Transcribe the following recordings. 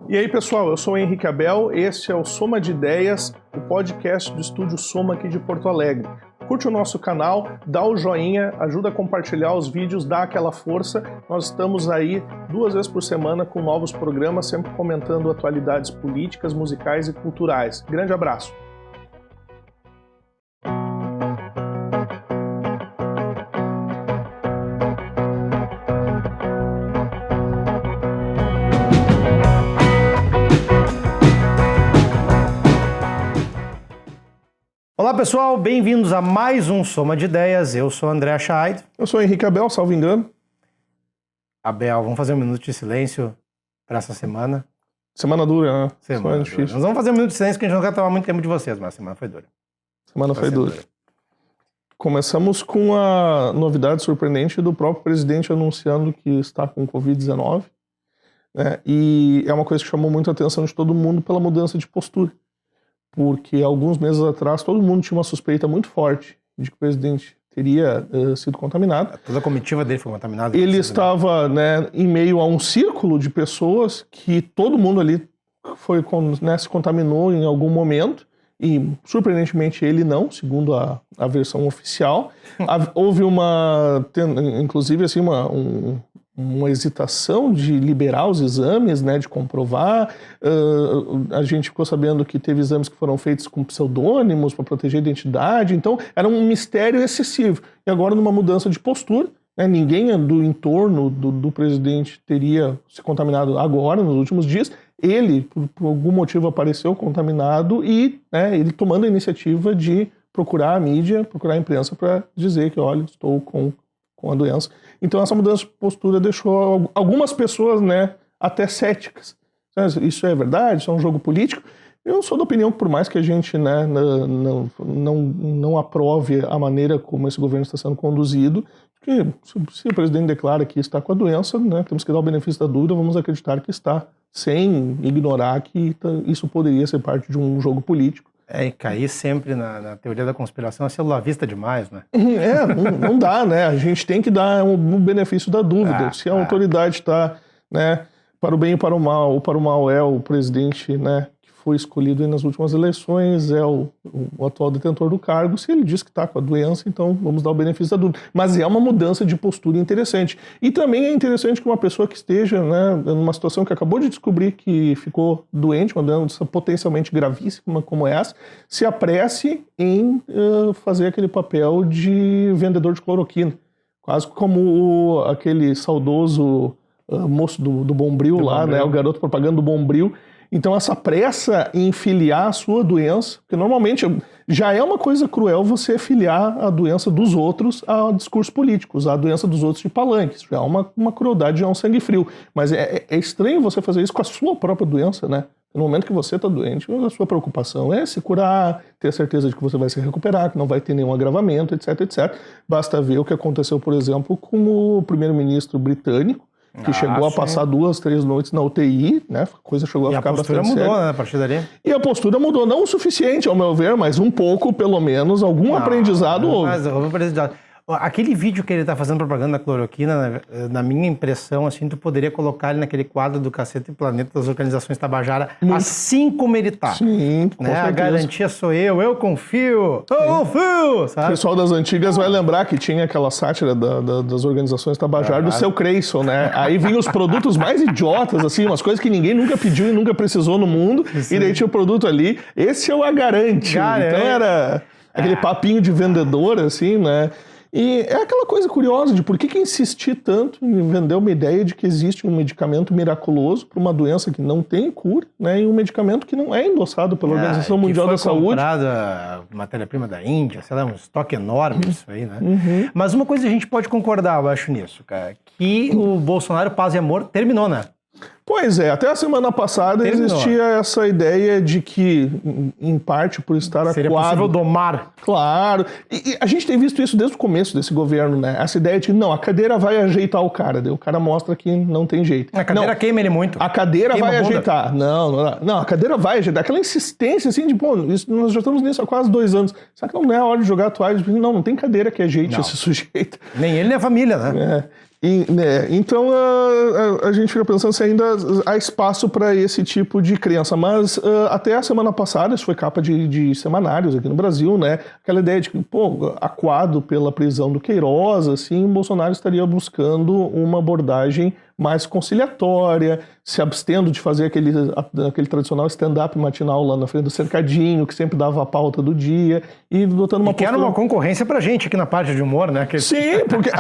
E aí, pessoal, eu sou o Henrique Abel, este é o Soma de Ideias, o podcast do Estúdio Soma aqui de Porto Alegre. Curte o nosso canal, dá o joinha, ajuda a compartilhar os vídeos, dá aquela força. Nós estamos aí 2 vezes por semana com novos programas, sempre comentando atualidades políticas, musicais e culturais. Grande abraço! Olá pessoal, bem-vindos a mais um Soma de Ideias. Eu sou André Scheid. Eu sou o Henrique Abel, salvo engano. Abel, vamos fazer um minuto de silêncio para essa semana. Semana dura, né? Semana difícil. Nós vamos fazer um minuto de silêncio porque a gente não quer tomar muito tempo de vocês, mas a semana foi dura. Semana foi dura. Começamos com a novidade surpreendente do próprio presidente anunciando que está com Covid-19, né? E é uma coisa que chamou muito a atenção de todo mundo pela mudança de postura. Porque alguns meses atrás todo mundo tinha uma suspeita muito forte de que o presidente teria sido contaminado. Toda a comitiva dele foi contaminada. Ele estava, né, em meio a um círculo de pessoas que todo mundo ali se contaminou em algum momento e, surpreendentemente, ele não, segundo a versão oficial. Houve inclusive, assim, uma hesitação de liberar os exames, né, de comprovar. A gente ficou sabendo que teve exames que foram feitos com pseudônimos para proteger a identidade, então era um mistério excessivo. E agora, numa mudança de postura, né, ninguém do entorno do presidente teria se contaminado agora, nos últimos dias. Ele, por algum motivo, apareceu contaminado e, né, ele tomando a iniciativa de procurar a mídia, procurar a imprensa para dizer que, olha, estou com a doença. Então essa mudança de postura deixou algumas pessoas, né, até céticas. Isso é verdade? Isso é um jogo político? Eu sou da opinião que por mais que a gente, né, não aprove a maneira como esse governo está sendo conduzido, que se o presidente declara que está com a doença, né, temos que dar o benefício da dúvida, vamos acreditar que está, sem ignorar que isso poderia ser parte de um jogo político. E cair sempre na teoria da conspiração é ser lavista demais, né? Não dá, né? A gente tem que dar o benefício da dúvida. Se a autoridade está, né, para o bem e para o mal é o presidente, né, que foi escolhido nas últimas eleições, é o atual detentor do cargo. Se ele diz que está com a doença, então vamos dar o benefício da dúvida. Mas é uma mudança de postura interessante. E também é interessante que uma pessoa que esteja, né, numa situação que acabou de descobrir que ficou doente, uma doença potencialmente gravíssima como essa, se apresse em fazer aquele papel de vendedor de cloroquina. Quase como aquele saudoso moço do Bombril lá, né, o garoto propaganda do Bombril. Então essa pressa em filiar a sua doença, porque normalmente já é uma coisa cruel você filiar a doença dos outros a discursos políticos, a doença dos outros de palanques, já é uma crueldade, já é um sangue frio. Mas é estranho você fazer isso com a sua própria doença, né? No momento que você está doente, a sua preocupação é se curar, ter a certeza de que você vai se recuperar, que não vai ter nenhum agravamento, etc, etc. Basta ver o que aconteceu, por exemplo, com o primeiro-ministro britânico, que chegou a passar 2, 3 noites na UTI, né? A coisa chegou a ficar bastante séria. E a postura mudou, né, a partir dali? E a postura mudou, não o suficiente, ao meu ver, mas um pouco, pelo menos, algum aprendizado houve. Mas houve aprendizado. Aquele vídeo que ele tá fazendo propaganda da cloroquina, na minha impressão, assim, tu poderia colocar ele naquele quadro do Cacete e Planeta das organizações Tabajara, assim como ele tá. Sim, com certeza. A garantia sou eu confio, sabe? O pessoal das antigas vai lembrar que tinha aquela sátira das organizações Tabajara do seu Creyson, né? Aí vinham os produtos mais idiotas, assim, umas coisas que ninguém nunca pediu e nunca precisou no mundo, e daí tinha o produto ali, esse é o Agarante. Então era aquele papinho de vendedor, assim, né? E é aquela coisa curiosa de por que insistir tanto em vender uma ideia de que existe um medicamento miraculoso para uma doença que não tem cura, né, e um medicamento que não é endossado pela Organização Mundial da Saúde. Foi comprada matéria-prima da Índia, sei lá, um estoque enorme isso aí, né? Mas uma coisa a gente pode concordar, eu acho, nisso, cara, que o Bolsonaro, paz e amor, terminou, né? Pois é, até a semana passada existia essa ideia de que, em parte, por estar seria acuado... possível domar. Claro. E a gente tem visto isso desde o começo desse governo, né? Essa ideia de que, não, a cadeira vai ajeitar o cara. Daí o cara mostra que não tem jeito. A cadeira queima ele muito. A cadeira vai ajeitar. Não, a cadeira vai ajeitar. Aquela insistência, assim, de, pô, nós já estamos nisso há quase 2 anos. Será que não é a hora de jogar a toalha? Não tem cadeira que ajeite esse sujeito. Nem ele, nem a família, né? Então a gente fica pensando se ainda há espaço para esse tipo de crença, mas até a semana passada, isso foi capa de semanários aqui no Brasil, né? Aquela ideia de que, acuado pela prisão do Queiroz, assim, o Bolsonaro estaria buscando uma abordagem mais conciliatória, se abstendo de fazer aquele tradicional stand-up matinal lá na frente do cercadinho, que sempre dava a pauta do dia, e botando uma postura... Que era uma concorrência pra gente aqui na parte de humor, né? Sim, porque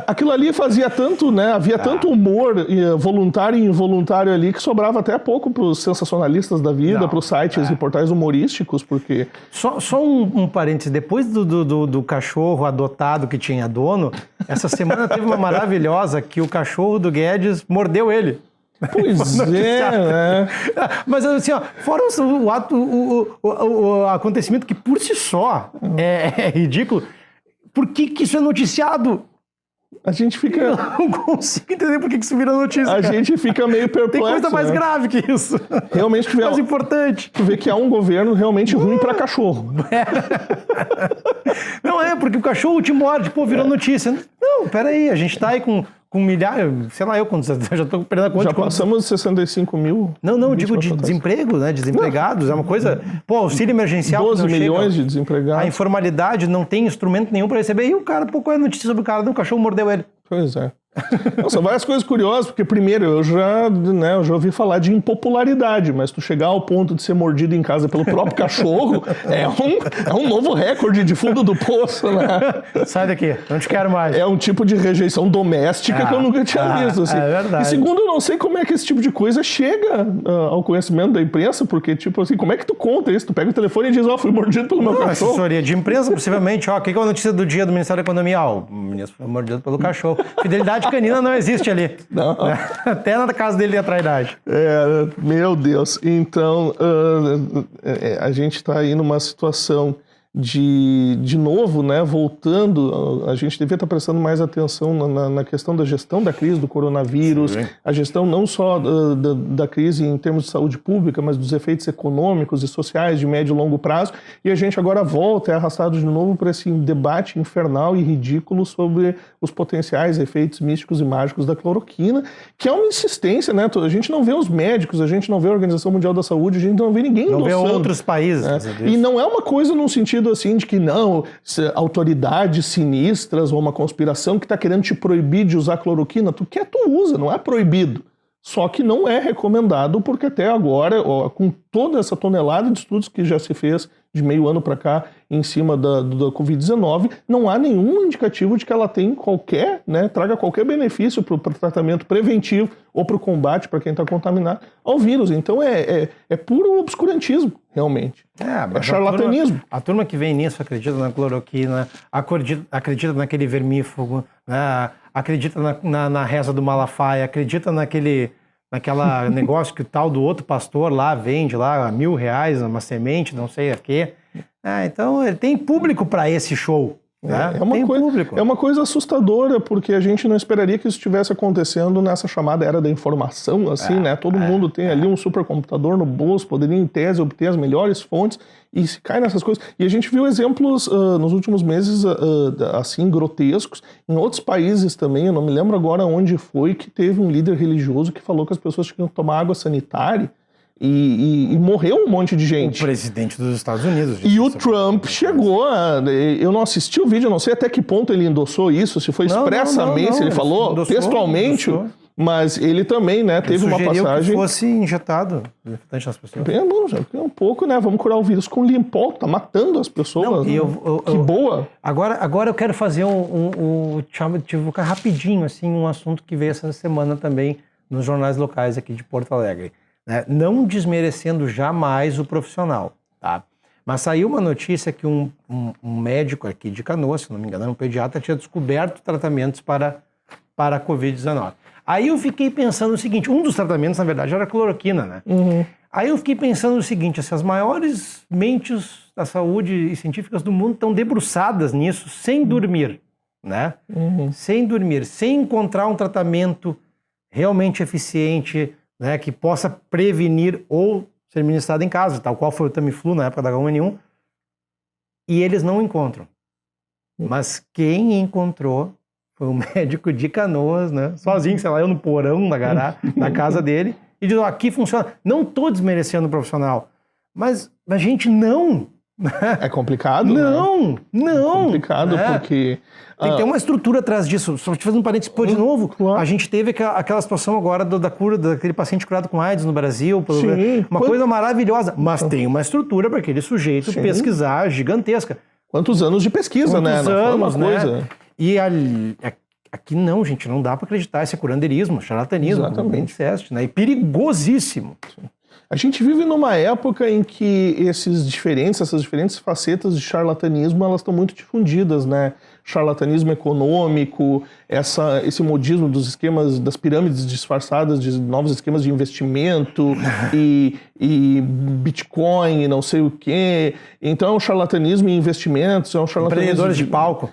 aquilo ali fazia tanto, né? Havia tanto humor voluntário e involuntário ali que sobrava até pouco para os sensacionalistas da vida, para os sites e portais humorísticos, porque... Só um parênteses, depois do cachorro adotado que tinha dono, essa semana teve uma maravilhosa que o cachorro do Guedes mordeu ele. Pois é, né? Mas assim, ó, fora o acontecimento que por si só é ridículo, por que isso é noticiado? A gente fica... Eu não consigo entender por que isso vira notícia, A gente fica meio perplexo. Tem coisa mais grave que isso. Realmente, mais importante. Tu vê que há um governo realmente ruim pra cachorro. Não porque o cachorro te morde, virou notícia. Não, peraí, a gente tá aí com milhares, sei lá, já tô perdendo a conta. Já passamos de 65 mil. Não, digo de desemprego, né? Desempregados, é uma coisa... auxílio emergencial... 12 milhões de desempregados. A informalidade não tem instrumento nenhum para receber. E o cara, qual é a notícia sobre o cara? O cachorro mordeu ele. Pois é. São várias coisas curiosas, porque primeiro, eu já ouvi falar de impopularidade, mas tu chegar ao ponto de ser mordido em casa pelo próprio cachorro é um novo recorde de fundo do poço, né? Sai daqui, não te quero mais. É um tipo de rejeição doméstica que eu nunca tinha visto. Assim. É verdade. E segundo, eu não sei como é que esse tipo de coisa chega ao conhecimento da imprensa, porque, tipo assim, como é que tu conta isso? Tu pega o telefone e diz, fui mordido pelo meu cachorro. Assessoria de imprensa, possivelmente, o que é a notícia do dia do Ministério da Economia? O ministro foi mordido pelo cachorro. Fidelidade canina não existe ali. Não. Até na casa dele tem a traidade. Meu Deus. Então, a gente está aí numa situação de novo, né, voltando, a gente devia estar prestando mais atenção na questão da gestão da crise do coronavírus, sim, a gestão não só da crise em termos de saúde pública, mas dos efeitos econômicos e sociais de médio e longo prazo, e a gente agora volta, é arrastado de novo para esse debate infernal e ridículo sobre os potenciais efeitos místicos e mágicos da cloroquina, que é uma insistência, né, a gente não vê os médicos, a gente não vê a Organização Mundial da Saúde, a gente não vê ninguém endossando. Não vê outros países. E não é uma coisa num sentido assim de que não, autoridades sinistras ou uma conspiração que está querendo te proibir de usar cloroquina, tu usa, não é proibido. Só que não é recomendado porque até agora, com toda essa tonelada de estudos que já se fez de meio ano para cá em cima da Covid-19, não há nenhum indicativo de que ela tem traga qualquer benefício para o tratamento preventivo ou para o combate para quem está contaminado ao vírus. Então é puro obscurantismo, realmente. É charlatanismo. A turma que vem nisso acredita na cloroquina, acredita naquele vermífugo, né? Acredita na reza do Malafaia, acredita naquela negócio que o tal do outro pastor lá vende lá R$1.000 uma semente, não sei a quê. Então ele tem público para esse show. Né? É uma coisa assustadora, porque a gente não esperaria que isso estivesse acontecendo nessa chamada era da informação, assim, né? Todo mundo tem ali um supercomputador no bolso, poderia em tese obter as melhores fontes e se cai nessas coisas. E a gente viu exemplos nos últimos meses, assim, grotescos, em outros países também, eu não me lembro agora onde foi, que teve um líder religioso que falou que as pessoas tinham que tomar água sanitária. E morreu um monte de gente. O presidente dos Estados Unidos. E o Trump chegou eu não assisti o vídeo, eu não sei até que ponto ele endossou isso, se foi expressamente, se ele falou textualmente, mas ele também, né, teve uma passagem... que fosse injetado nas pessoas. Bem, bom, já um pouco, né, vamos curar o vírus com Limpol, tá matando as pessoas. Que boa. Agora eu quero fazer divulgar rapidinho, assim, um assunto que veio essa semana também nos jornais locais aqui de Porto Alegre. Não desmerecendo jamais o profissional, tá? Mas saiu uma notícia que um médico aqui de Canoas, se não me engano, um pediatra, tinha descoberto tratamentos para a Covid-19. Aí eu fiquei pensando o seguinte, um dos tratamentos, na verdade, era a cloroquina, né? Uhum. Aí eu fiquei pensando o seguinte, as maiores mentes da saúde e científicas do mundo estão debruçadas nisso, sem dormir, né? Uhum. Sem dormir, sem encontrar um tratamento realmente eficiente, né, que possa prevenir ou ser ministrado em casa, tal qual foi o Tamiflu na época da H1N1, e eles não encontram. Mas quem encontrou foi um médico de Canoas, né? Sozinho, sei lá, eu no porão na casa dele, e diz, aqui funciona. Não tô desmerecendo o profissional, mas a gente não... É complicado, não, né? Não. É complicado, porque... Tem que ter uma estrutura atrás disso. Só te fazendo um parênteses, de novo, claro. A gente teve aquela situação agora da cura daquele paciente curado com AIDS no Brasil. Sim. Uma coisa maravilhosa, mas tem uma estrutura para aquele sujeito pesquisar gigantesca. Quantos anos de pesquisa, né? Quantos anos, não foi uma coisa... né? E aqui não, gente, não dá para acreditar esse curandeirismo, charlatanismo, como bem disseste, né? E perigosíssimo. Sim. A gente vive numa época em que essas diferentes facetas de charlatanismo, elas estão muito difundidas, né? Charlatanismo econômico, esse modismo dos esquemas, das pirâmides disfarçadas de novos esquemas de investimento e Bitcoin e não sei o quê. Então é um charlatanismo em investimentos, é um charlatanismo... Empreendedores de palco.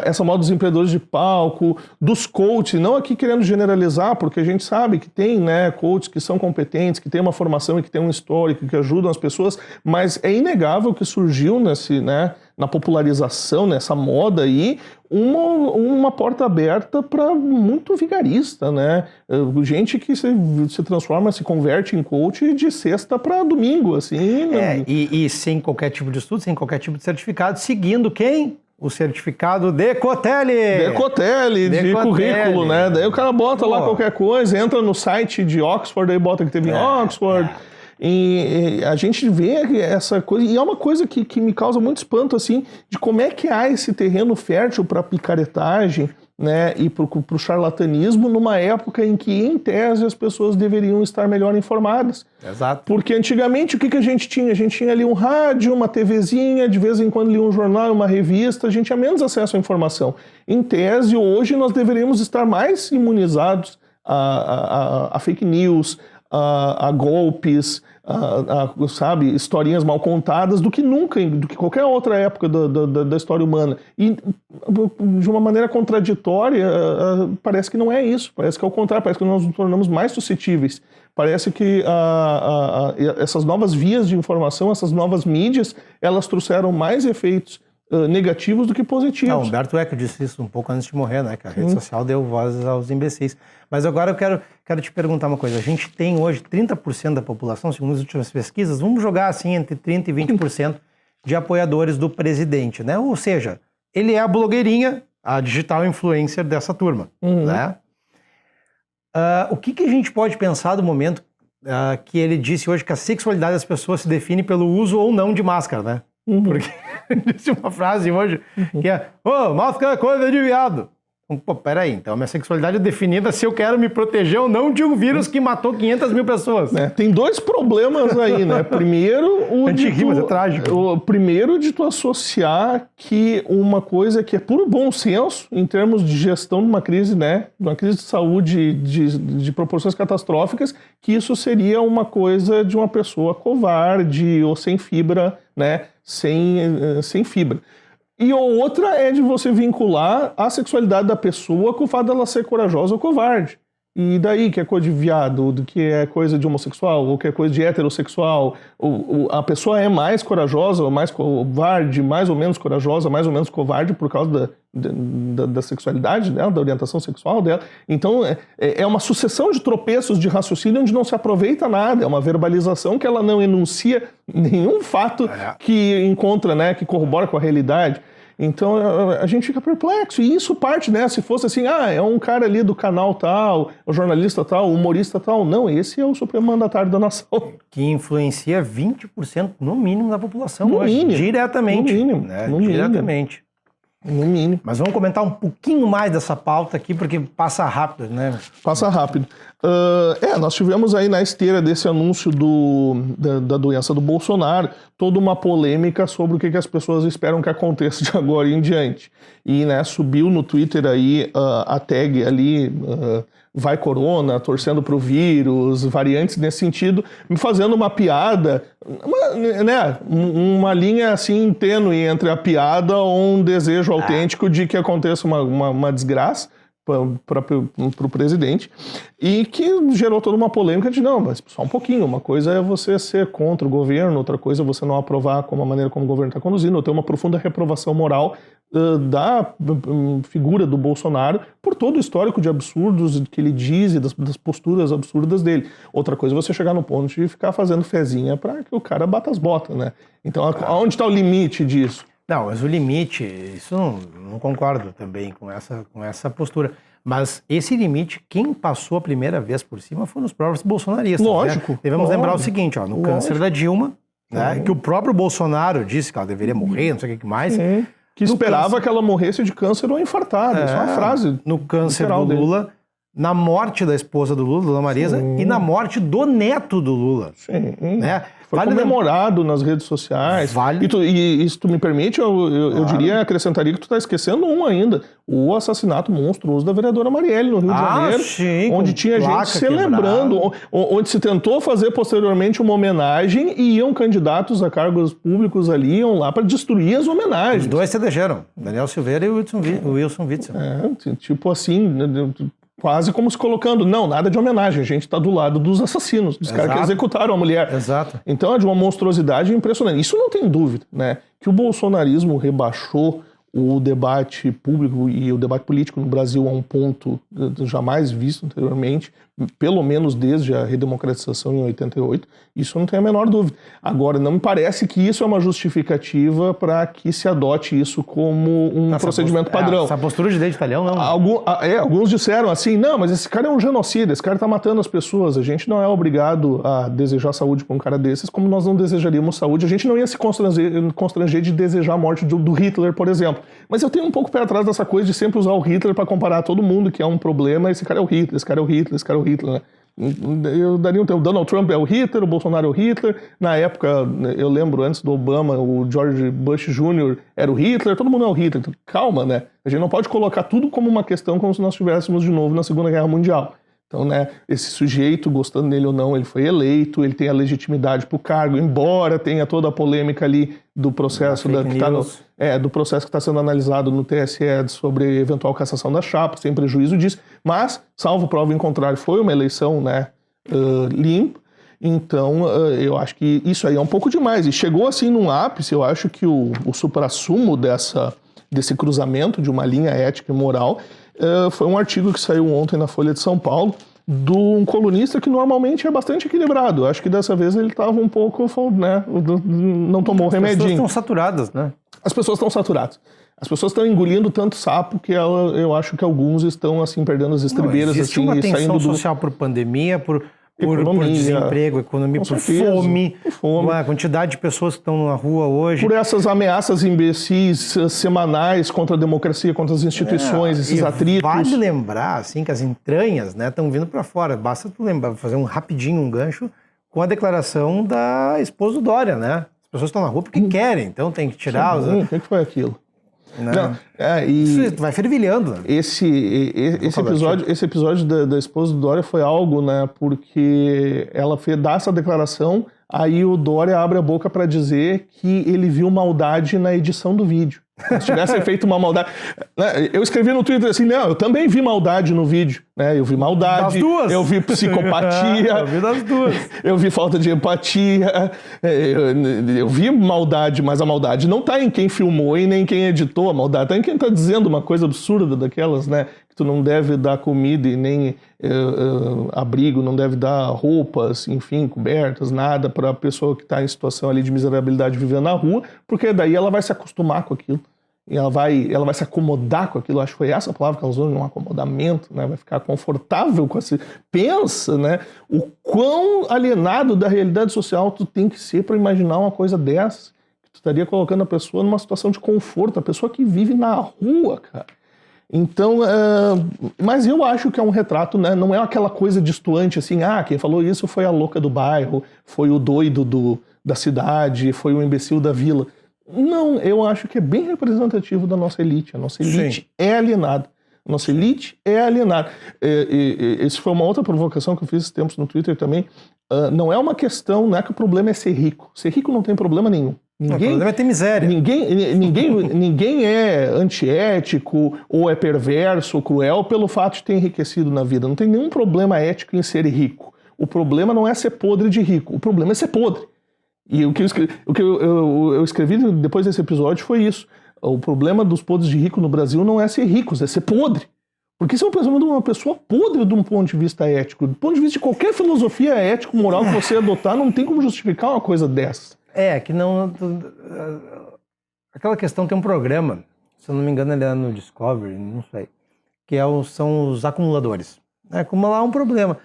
Essa moda dos empreendedores de palco, dos coaches, não aqui querendo generalizar, porque a gente sabe que tem, né, coaches que são competentes, que têm uma formação e que têm um histórico, que ajudam as pessoas, mas é inegável que surgiu na popularização, nessa moda aí, uma porta aberta para muito vigarista, né? Gente que se transforma, se converte em coach de sexta para domingo, assim. E sem qualquer tipo de estudo, sem qualquer tipo de certificado, seguindo quem? O certificado Decotelli, de currículo, né? Daí o cara bota lá qualquer coisa, entra no site de Oxford, aí bota que teve em Oxford. E a gente vê essa coisa, e é uma coisa que me causa muito espanto, assim, de como é que há esse terreno fértil para picaretagem, né, e para o charlatanismo numa época em que, em tese, as pessoas deveriam estar melhor informadas. Exato. Porque antigamente o que a gente tinha? A gente tinha ali um rádio, uma TVzinha, de vez em quando lia um jornal, uma revista, a gente tinha menos acesso à informação. Em tese, hoje nós deveríamos estar mais imunizados a fake news, a golpes, sabe, historinhas mal contadas do que nunca, do que qualquer outra época da história humana. E de uma maneira contraditória, parece que não é isso, parece que é o contrário, parece que nós nos tornamos mais suscetíveis. Parece que essas novas vias de informação, essas novas mídias, elas trouxeram mais efeitos negativos do que positivos. Humberto Eco disse isso um pouco antes de morrer, né? Que a rede social deu voz aos imbecis. Mas agora eu quero te perguntar uma coisa. A gente tem hoje 30% da população, segundo as últimas pesquisas, vamos jogar assim entre 30% e 20% de apoiadores do presidente, né? Ou seja, ele é a blogueirinha, a digital influencer dessa turma, né? O que a gente pode pensar do momento que ele disse hoje que a sexualidade das pessoas se define pelo uso ou não de máscara, né? Porque disse uma frase hoje que é: máscara é coisa de viado. Pô, peraí, então a minha sexualidade é definida se eu quero me proteger ou não de um vírus que matou 500 mil pessoas. Tem dois problemas aí, né? Primeiro, mas é trágico. Primeiro, de tu associar que uma coisa que é puro bom senso em termos de gestão de uma crise, né? De uma crise de saúde de proporções catastróficas, que isso seria uma coisa de uma pessoa covarde ou sem fibra, né? Sem fibra. E a outra é de você vincular a sexualidade da pessoa com o fato dela ser corajosa ou covarde. E daí que é coisa de viado, do que é coisa de homossexual, ou que é coisa de heterossexual. A pessoa é mais corajosa ou mais covarde, mais ou menos corajosa, mais ou menos covarde por causa da sexualidade dela, da orientação sexual dela. Então é uma sucessão de tropeços de raciocínio onde não se aproveita nada. É uma verbalização que ela não enuncia nenhum fato que encontra, né, que corrobora com a realidade. Então a gente fica perplexo, e isso parte, né, se fosse assim, é um cara ali do canal tal, o jornalista tal, o humorista tal. Não, esse é o supremo mandatário da nação. Que influencia 20% no mínimo da população hoje, diretamente. No mínimo, né? Diretamente. No mínimo. Mas vamos comentar um pouquinho mais dessa pauta aqui, porque passa rápido, né? Passa rápido. Nós tivemos aí na esteira desse anúncio da doença do Bolsonaro toda uma polêmica sobre o que as pessoas esperam que aconteça de agora em diante. E, né, subiu no Twitter aí a tag ali, vai corona, torcendo pro vírus, variantes nesse sentido, fazendo uma piada, uma linha assim tênue entre a piada ou um desejo autêntico de que aconteça uma desgraça, para o presidente, e que gerou toda uma polêmica de não, mas só um pouquinho, uma coisa é você ser contra o governo, outra coisa é você não aprovar a maneira como o governo está conduzindo, ou ter uma profunda reprovação moral da figura do Bolsonaro por todo o histórico de absurdos que ele diz e das posturas absurdas dele. Outra coisa é você chegar no ponto de ficar fazendo fezinha para que o cara bata as botas, né? Então, aonde está o limite disso? Não, mas o limite, isso não concordo também com essa postura. Mas esse limite, quem passou a primeira vez por cima foram os próprios bolsonaristas. Lógico. Né? Devemos lembrar o seguinte, ó, no câncer da Dilma, né, que o próprio Bolsonaro disse que ela deveria morrer, não sei o que mais. Que esperava que ela morresse de câncer ou infartada. Isso é uma frase. No câncer do Lula, dele. Na morte da esposa do Lula, Dona Marisa, e na morte do neto do Lula. Sim. Né? Foi comemorado nas redes sociais. E se tu me permite, eu diria, acrescentaria que tu está esquecendo um ainda. O assassinato monstruoso da vereadora Marielle no Rio de Janeiro. Sim, onde tinha gente celebrando, onde se tentou fazer posteriormente uma homenagem e iam candidatos a cargos públicos ali, iam lá para destruir as homenagens. Os dois se elegeram, Daniel Silveira e o Wilson Witzel. Tipo assim, quase como se colocando, não, nada de homenagem, a gente está do lado dos assassinos, dos caras que executaram a mulher. Exato. Então é de uma monstruosidade impressionante. Isso não tem dúvida, né? Que o bolsonarismo rebaixou o debate público e o debate político no Brasil a um ponto jamais visto anteriormente, pelo menos desde a redemocratização em 88, isso não tem a menor dúvida. Agora, não me parece que isso é uma justificativa para que se adote isso como um procedimento padrão. Essa postura de direito italiano, não. Alguns disseram assim, não, mas esse cara é um genocida, esse cara está matando as pessoas, a gente não é obrigado a desejar saúde para um cara desses, como nós não desejaríamos saúde, a gente não ia se constranger de desejar a morte do Hitler, por exemplo. Mas eu tenho um pouco pé atrás dessa coisa de sempre usar o Hitler para comparar todo mundo, que é um problema, esse cara é o Hitler, esse cara é o Hitler, esse cara é o Hitler, né? Eu daria o Donald Trump é o Hitler, o Bolsonaro é o Hitler. Na época, eu lembro, antes do Obama, o George Bush Jr. era o Hitler, todo mundo é o Hitler. Então, calma, né? A gente não pode colocar tudo como uma questão como se nós estivéssemos de novo na Segunda Guerra Mundial. Então, né, esse sujeito, gostando dele ou não, ele foi eleito, ele tem a legitimidade para o cargo, embora tenha toda a polêmica ali do processo do processo que está sendo analisado no TSE sobre eventual cassação da chapa, sem prejuízo disso, mas, salvo prova em contrário, foi uma eleição, né, limpa. Então, eu acho que isso aí é um pouco demais. E chegou assim num ápice, eu acho que o suprassumo desse cruzamento de uma linha ética e moral foi um artigo que saiu ontem na Folha de São Paulo, de um colunista que normalmente é bastante equilibrado. Acho que dessa vez ele estava um pouco, né, não tomou remedinho. As pessoas estão saturadas, né? As pessoas estão saturadas. As pessoas estão engolindo tanto sapo que eu acho que alguns estão assim perdendo as estribeiras. Existe assim, uma tensão social por pandemia, por desemprego, economia, por fome, uma quantidade de pessoas que estão na rua hoje. Por essas ameaças imbecis semanais contra a democracia, contra as instituições, esses atritos. Vale lembrar assim, que as entranhas, né, estão vindo para fora. Basta tu lembrar, fazer um gancho com a declaração da esposa do Dória, né? As pessoas estão na rua porque querem, então tem que tirar os... O que foi aquilo? Não, isso vai fervilhando. Esse episódio da esposa do Dória foi algo, né? Porque ela dá essa declaração, aí o Dória abre a boca para dizer que ele viu maldade na edição do vídeo. Se tivessem feito uma maldade... Eu escrevi no Twitter assim, não, eu também vi maldade no vídeo. Né? Eu vi maldade, das duas. Eu vi psicopatia, eu vi das duas. Eu vi falta de empatia, eu vi maldade, mas a maldade não tá em quem filmou e nem em quem editou, a maldade tá em quem tá dizendo uma coisa absurda daquelas, né? Que tu não deve dar comida e nem abrigo, não deve dar roupas, enfim, cobertas, nada para a pessoa que está em situação ali de miserabilidade vivendo na rua, porque daí ela vai se acostumar com aquilo. E ela vai se acomodar com aquilo, acho que foi essa a palavra que ela usou, um acomodamento, né? Vai ficar confortável com esse... Pensa, né? O quão alienado da realidade social tu tem que ser para imaginar uma coisa dessa, que tu estaria colocando a pessoa numa situação de conforto, a pessoa que vive na rua, cara. Então, mas eu acho que é um retrato, né? Não é aquela coisa distoante assim, quem falou isso foi a louca do bairro, foi o doido da cidade, foi o imbecil da vila. Não, eu acho que é bem representativo da nossa elite. A nossa elite é alienada. A nossa elite é alienada. Isso foi uma outra provocação que eu fiz esses tempos no Twitter também. Não é uma questão, não é que o problema é ser rico. Ser rico não tem problema nenhum. O problema é ter miséria. Ninguém é antiético ou é perverso ou cruel pelo fato de ter enriquecido na vida. Não tem nenhum problema ético em ser rico. O problema não é ser podre de rico. O problema é ser podre. E o que eu escrevi depois desse episódio foi isso. O problema dos podres de rico no Brasil não é ser ricos, é ser podre. Porque isso é um problema de uma pessoa podre de um ponto de vista ético. Do ponto de vista de qualquer filosofia ético-moral que você adotar, não tem como justificar uma coisa dessa. Que não... Aquela questão tem um programa, se eu não me engano ele é no Discovery, não sei, que são os acumuladores. Acumular é um problema.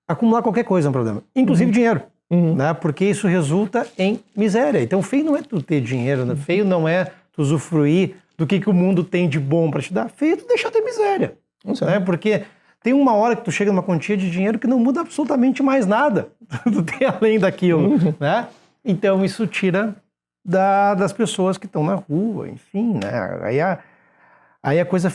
Acumular qualquer coisa é um problema, inclusive dinheiro. Né? Porque isso resulta em miséria. Então feio não é tu ter dinheiro, né? Feio não é tu usufruir do que o mundo tem de bom para te dar. Feio é tu deixar ter miséria. Né? Porque tem uma hora que tu chega numa quantia de dinheiro que não muda absolutamente mais nada. Tu tem além daquilo. Né? Então isso tira das pessoas que estão na rua, enfim. Né? Aí a coisa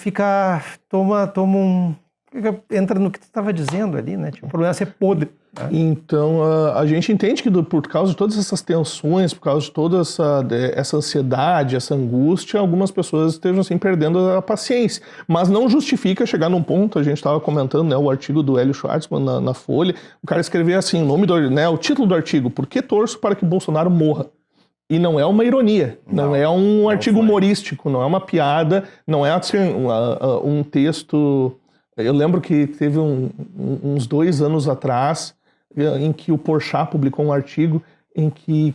entra no que tu estava dizendo ali, né? Tipo, o problema é ser podre. Né? Então, a gente entende que por causa de todas essas tensões, por causa de toda essa ansiedade, essa angústia, algumas pessoas estejam assim perdendo a paciência. Mas não justifica chegar num ponto, a gente estava comentando, né, o artigo do Hélio Schwartzman na Folha, o cara escreveu assim, o título do artigo, "Por que torço para que Bolsonaro morra?" E não é uma ironia, não é um artigo humorístico, não é uma piada, não é assim, um texto... Eu lembro que teve uns 2 anos atrás, em que o Porchat publicou um artigo em que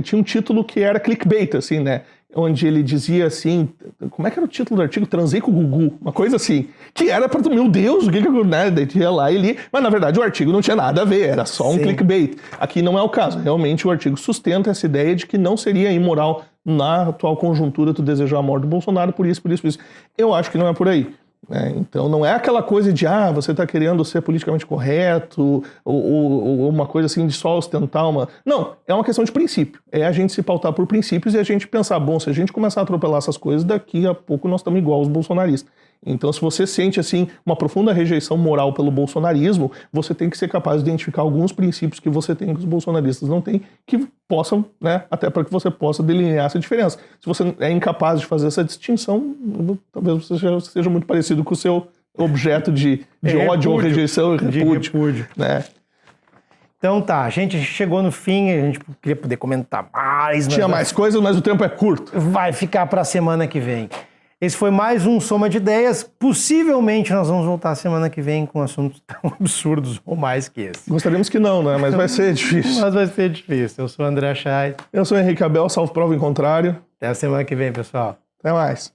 tinha um título que era clickbait, assim, né? Onde ele dizia assim, como é que era o título do artigo? "Transei com o Gugu", uma coisa assim, que era para meu Deus, o que eu, né? Daí ia lá e li, mas na verdade o artigo não tinha nada a ver, era só um clickbait. Aqui não é o caso, realmente o artigo sustenta essa ideia de que não seria imoral na atual conjuntura tu desejar a morte do Bolsonaro, por isso. Eu acho que não é por aí. Então não é aquela coisa de você está querendo ser politicamente correto ou uma coisa assim de só ostentar uma... Não, é uma questão de princípio. É a gente se pautar por princípios e a gente pensar, bom, se a gente começar a atropelar essas coisas, daqui a pouco nós estamos igual aos bolsonaristas. Então se você sente assim uma profunda rejeição moral pelo bolsonarismo, você tem que ser capaz de identificar alguns princípios que você tem que os bolsonaristas não têm, que possam, né, até para que você possa delinear essa diferença. Se você é incapaz de fazer essa distinção, talvez você seja muito parecido com o seu objeto de ódio ou rejeição e repúdio. Né? Então tá, a gente chegou no fim, a gente queria poder comentar mais. Tinha mais coisas, mas o tempo é curto. Vai ficar para a semana que vem. Esse foi mais um Soma de Ideias. Possivelmente nós vamos voltar semana que vem com assuntos tão absurdos ou mais que esse. Gostaríamos que não, né? Mas vai ser difícil. Mas vai ser difícil. Eu sou o André Chay. Eu sou o Henrique Abel, salvo prova em contrário. Até a semana que vem, pessoal. Até mais.